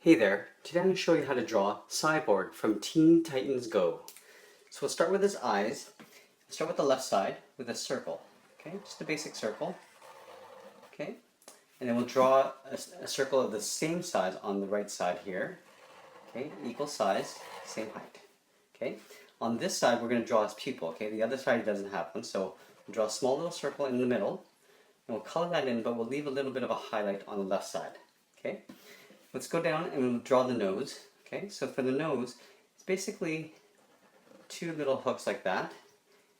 Hey there, today I'm going to show you how to draw Cyborg from Teen Titans Go. So we'll start with his eyes. Start with the left side with a circle, okay? Just a basic circle, okay? And then we'll draw a circle of the same size on the right side here, okay? Equal size, same height, okay? On this side we're going to draw his pupil, okay? The other side doesn't have one, so we'll draw a small little circle in the middle, and we'll color that in, but we'll leave a little bit of a highlight on the left side, okay? Let's go down and we'll draw the nose. Okay, so for the nose, it's basically two little hooks like that.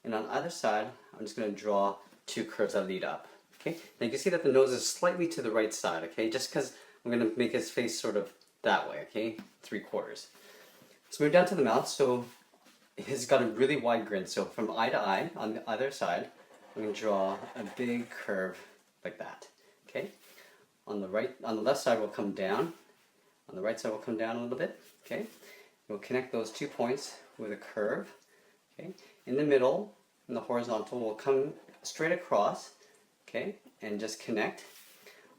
And on either side, I'm just going to draw two curves that lead up. Okay, now you can see that the nose is slightly to the right side, okay, just because I'm going to make his face sort of that way, okay, 3/4. Let's move down to the mouth. So he's got a really wide grin. So from eye to eye, on the other side, I'm going to draw a big curve like that. Okay, on the left side, we'll come down. On the right side, we'll come down a little bit, okay? We'll connect those 2 points with a curve, okay? In the middle, in the horizontal, we'll come straight across, okay? And just connect.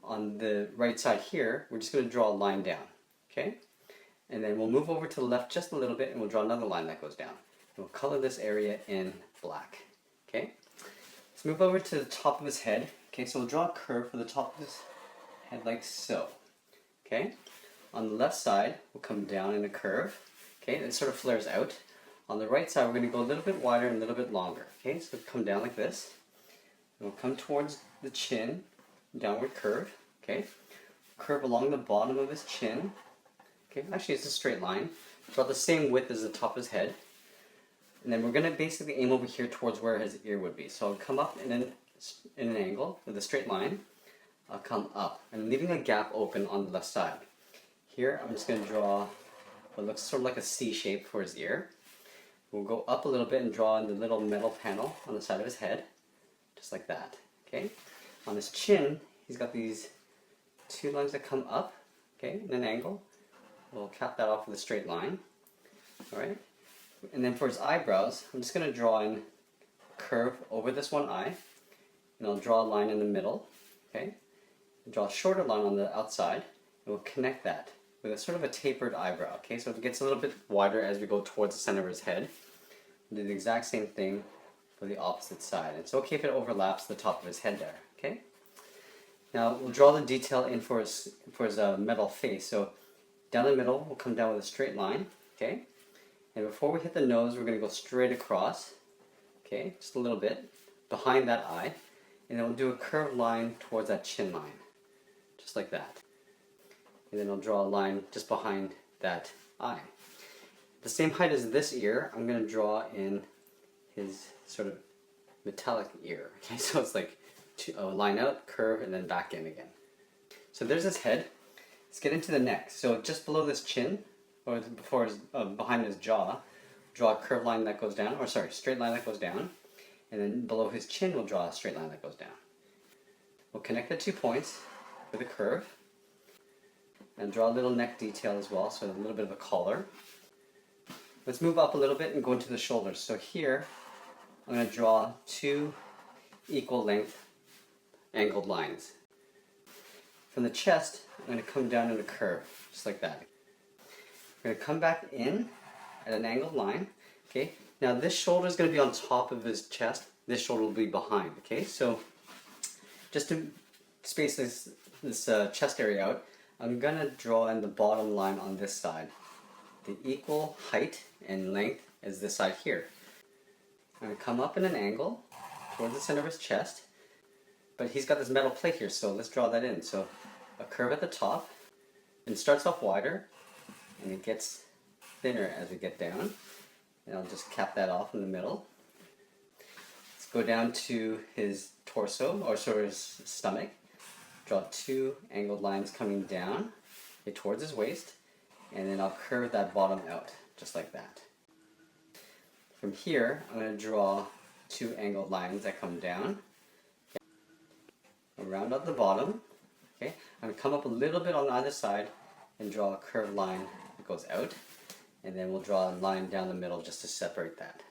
On the right side here, we're just going to draw a line down, okay? And then we'll move over to the left just a little bit, and we'll draw another line that goes down. And we'll color this area in black, okay? Let's move over to the top of his head, okay? So we'll draw a curve for the top of his head like so, okay? On the left side, we'll come down in a curve, okay, and it sort of flares out. On the right side, we're going to go a little bit wider and a little bit longer, okay, so come down like this. And we'll come towards the chin, downward curve, okay, curve along the bottom of his chin, okay, actually it's a straight line, about the same width as the top of his head. And then we're going to basically aim over here towards where his ear would be. So I'll come up in an angle with a straight line, I'll come up, and leaving a gap open on the left side. Here, I'm just going to draw what looks sort of like a C shape for his ear. We'll go up a little bit and draw in the little metal panel on the side of his head, just like that, okay? On his chin, he's got these 2 lines that come up, okay, in an angle. We'll cap that off with a straight line, all right? And then for his eyebrows, I'm just going to draw in a curve over this one eye, and I'll draw a line in the middle, okay? Draw a shorter line on the outside, and we'll connect that with a sort of a tapered eyebrow, okay? So it gets a little bit wider as we go towards the center of his head. We'll do the exact same thing for the opposite side. It's okay if it overlaps the top of his head there, okay? Now we'll draw the detail in for his metal face. So down the middle, we'll come down with a straight line, okay? And before we hit the nose, we're going to go straight across, okay? Just a little bit behind that eye. And then we'll do a curved line towards that chin line, just like that. And then I'll draw a line just behind that eye. The same height as this ear, I'm going to draw in his sort of metallic ear. Okay, so it's like a line out, curve, and then back in again. So there's his head. Let's get into the neck. So just below this chin, or behind his jaw, draw a curved line that goes down, or sorry, straight line that goes down. And then below his chin, we'll draw a straight line that goes down. We'll connect the 2 points with a curve. And draw a little neck detail as well, so a little bit of a collar. Let's move up a little bit and go into the shoulders. So here, I'm going to draw 2 equal length angled lines. From the chest, I'm going to come down in a curve, just like that. I'm going to come back in at an angled line. Okay. Now this shoulder is going to be on top of his chest. This shoulder will be behind. Okay. So just to space this chest area out, I'm going to draw in the bottom line on this side, the equal height and length as this side here. I'm going to come up in an angle towards the center of his chest, but he's got this metal plate here, so let's draw that in. So a curve at the top, and it starts off wider, and it gets thinner as we get down, and I'll just cap that off in the middle. Let's go down to his torso, or sort of his stomach. Draw 2 angled lines coming down towards his waist, and then I'll curve that bottom out, just like that. From here, I'm going to draw 2 angled lines that come down. I'll round out the bottom. Okay, I'm going to come up a little bit on either side and draw a curved line that goes out, and then we'll draw a line down the middle just to separate that.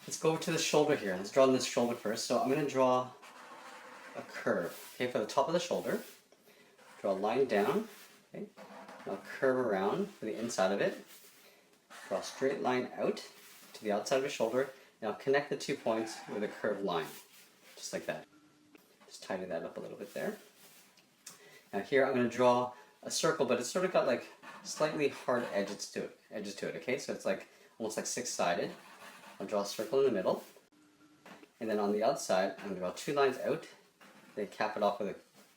Let's go over to the shoulder here. Let's draw on this shoulder first. So I'm going to draw a curve, okay, for the top of the shoulder. Draw a line down, Okay, I'll curve around to the inside of it, draw a straight line out to the outside of his shoulder, and I'll connect the 2 points with a curved line, just like that. Just tidy that up a little bit there. Now here I'm going to draw a circle, but it's sort of got like slightly hard edges to it, okay? So it's like almost like six-sided. I'll draw a circle in the middle, and then on the outside I'm going to draw 2 lines out, then cap it off with a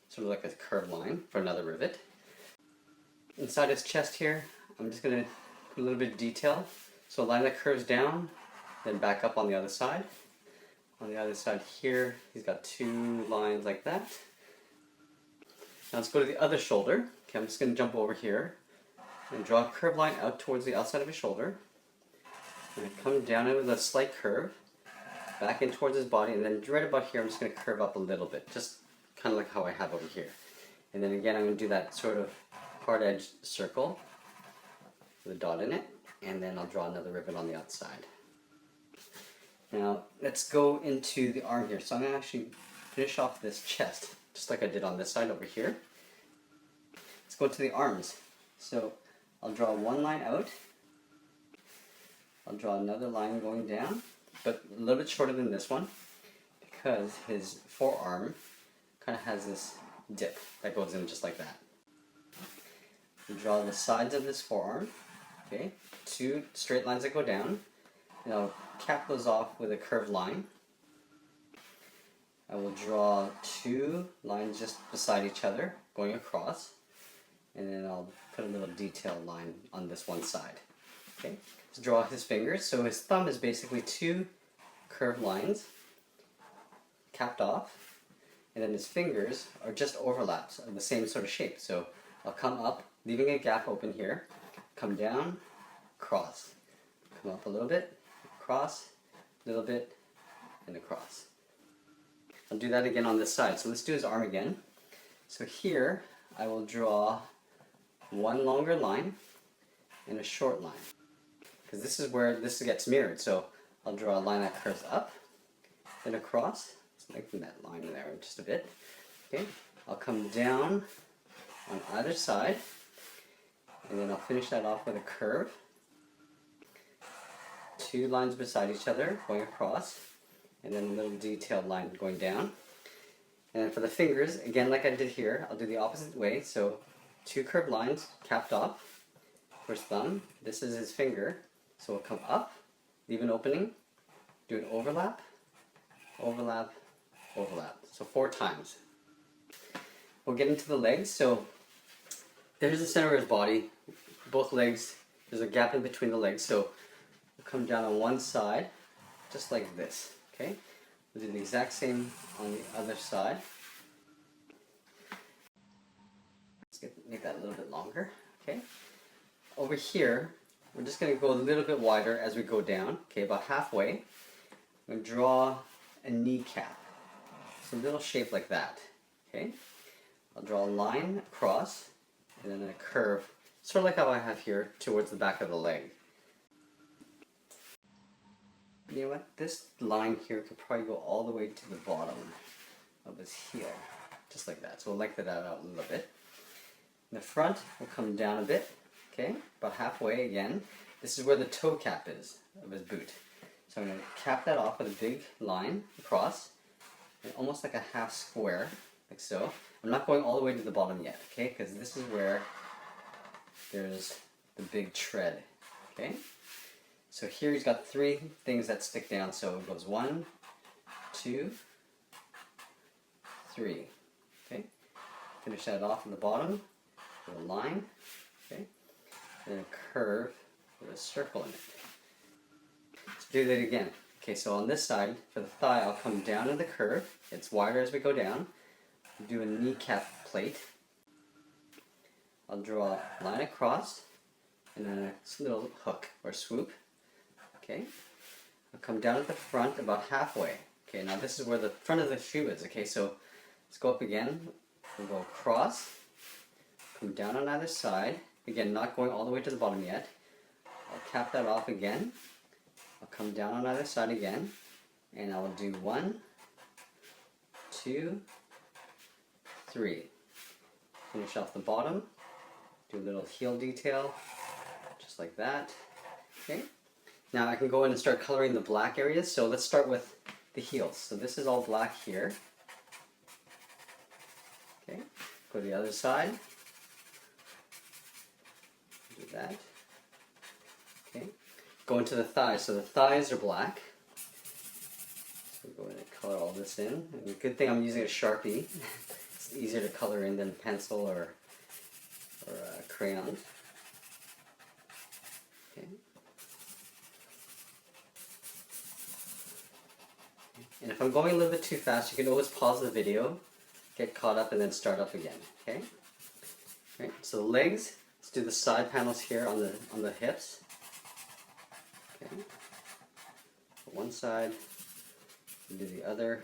sort of like a curved line for another rivet. Inside his chest here, I'm just going to put a little bit of detail. So a line that curves down, then back up on the other side. On the other side here, he's got 2 lines like that. Now let's go to the other shoulder. Okay, I'm just going to jump over here and draw a curved line out towards the outside of his shoulder. And come down with a slight curve, back in towards his body, and then right about here I'm just going to curve up a little bit, just kind of like how I have over here. And then again I'm going to do that sort of hard edge circle with a dot in it, and then I'll draw another rivet on the outside. Now let's go into the arm here. So I'm going to actually finish off this chest, just like I did on this side over here. Let's go to the arms. So I'll draw 1 line out. I'll draw another line going down, but a little bit shorter than this one, because his forearm kind of has this dip that goes in just like that. I'll draw the sides of this forearm, okay, 2 straight lines that go down, and I'll cap those off with a curved line. I will draw 2 lines just beside each other going across, and then I'll put a little detail line on this one side. Okay, let's draw his fingers. So his thumb is basically 2 curved lines capped off, and then his fingers are just overlaps of the same sort of shape. So I'll come up, leaving a gap open here, come down, cross, come up a little bit, cross, a little bit, and across. I'll do that again on this side. So let's do his arm again. So here I will draw 1 longer line and a short line, because this is where this gets mirrored. So I'll draw a line that curves up, then across. Let's lengthen that line there just a bit. Okay, I'll come down on either side, and then I'll finish that off with a curve. 2 lines beside each other going across, and then a little detailed line going down. And then for the fingers, again like I did here, I'll do the opposite way. So 2 curved lines capped off for his thumb. This is his finger. So we'll come up, leave an opening, do an overlap, overlap, overlap. So 4 times. We'll get into the legs. So there's the center of his body. Both legs, there's a gap in between the legs. So we'll come down on one side, just like this. Okay? We'll do the exact same on the other side. Make that a little bit longer. Okay. Over here, we're just going to go a little bit wider as we go down. Okay, about halfway. I'm going to draw a kneecap. It's a little shape like that. Okay. I'll draw a line across, and then a curve, sort of like how I have here, towards the back of the leg. You know what? This line here could probably go all the way to the bottom of his heel, just like that. So we'll lengthen that out a little bit. In the front will come down a bit, okay, about halfway again. This is where the toe cap is of his boot. So I'm going to cap that off with a big line across, and almost like a half square, like so. I'm not going all the way to the bottom yet, okay, because this is where there's the big tread, okay. So here he's got 3 things that stick down, so it goes 1, 2, 3, okay. Finish that off in the bottom. A line, okay, and a curve with a circle in it. Let's do that again. Okay, so on this side, for the thigh, I'll come down in the curve. It's wider as we go down. Do a kneecap plate. I'll draw a line across, and then a little hook or swoop. Okay, I'll come down at the front about halfway. Okay, now this is where the front of the shoe is. Okay, so let's go up again. We'll go across. Come down on either side. Again, not going all the way to the bottom yet. I'll cap that off again. I'll come down on either side again. And I will do 1, 2, 3. Finish off the bottom Do a little heel detail, just like that. Okay. Now I can go in and start coloring the black areas. So let's start with the heels. So this is all black here. Okay. Go to the other side. Do that. Okay. Go into the thighs. So the thighs are black. So go in and color all this in. And the good thing I'm using a Sharpie. It's easier to color in than pencil or crayons. Okay. And if I'm going a little bit too fast, you can always pause the video, get caught up, and then start up again. Okay. Right. So the legs. Let's do the side panels here on the hips. Okay. One side. Do the other.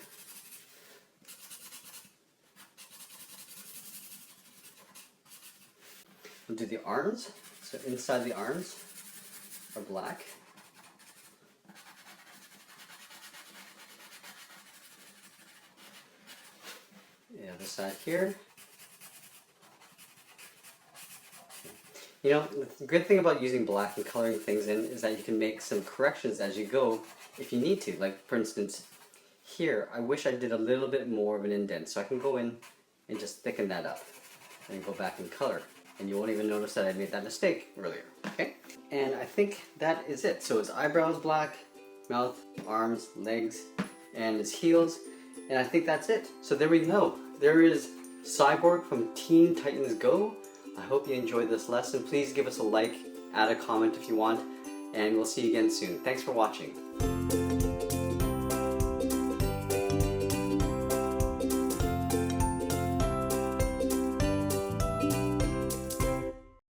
We'll do the arms. So inside the arms are black. The other side here. You know, the good thing about using black and coloring things in is that you can make some corrections as you go if you need to. Like, for instance, here, I wish I did a little bit more of an indent, so I can go in and just thicken that up and go back and color. And you won't even notice that I made that mistake earlier, okay? And I think that is it. So his eyebrows black, mouth, arms, legs, and his heels. And I think that's it. So there we go. There is Cyborg from Teen Titans Go. I hope you enjoyed this lesson. Please give us a like, add a comment if you want, and we'll see you again soon. Thanks for watching.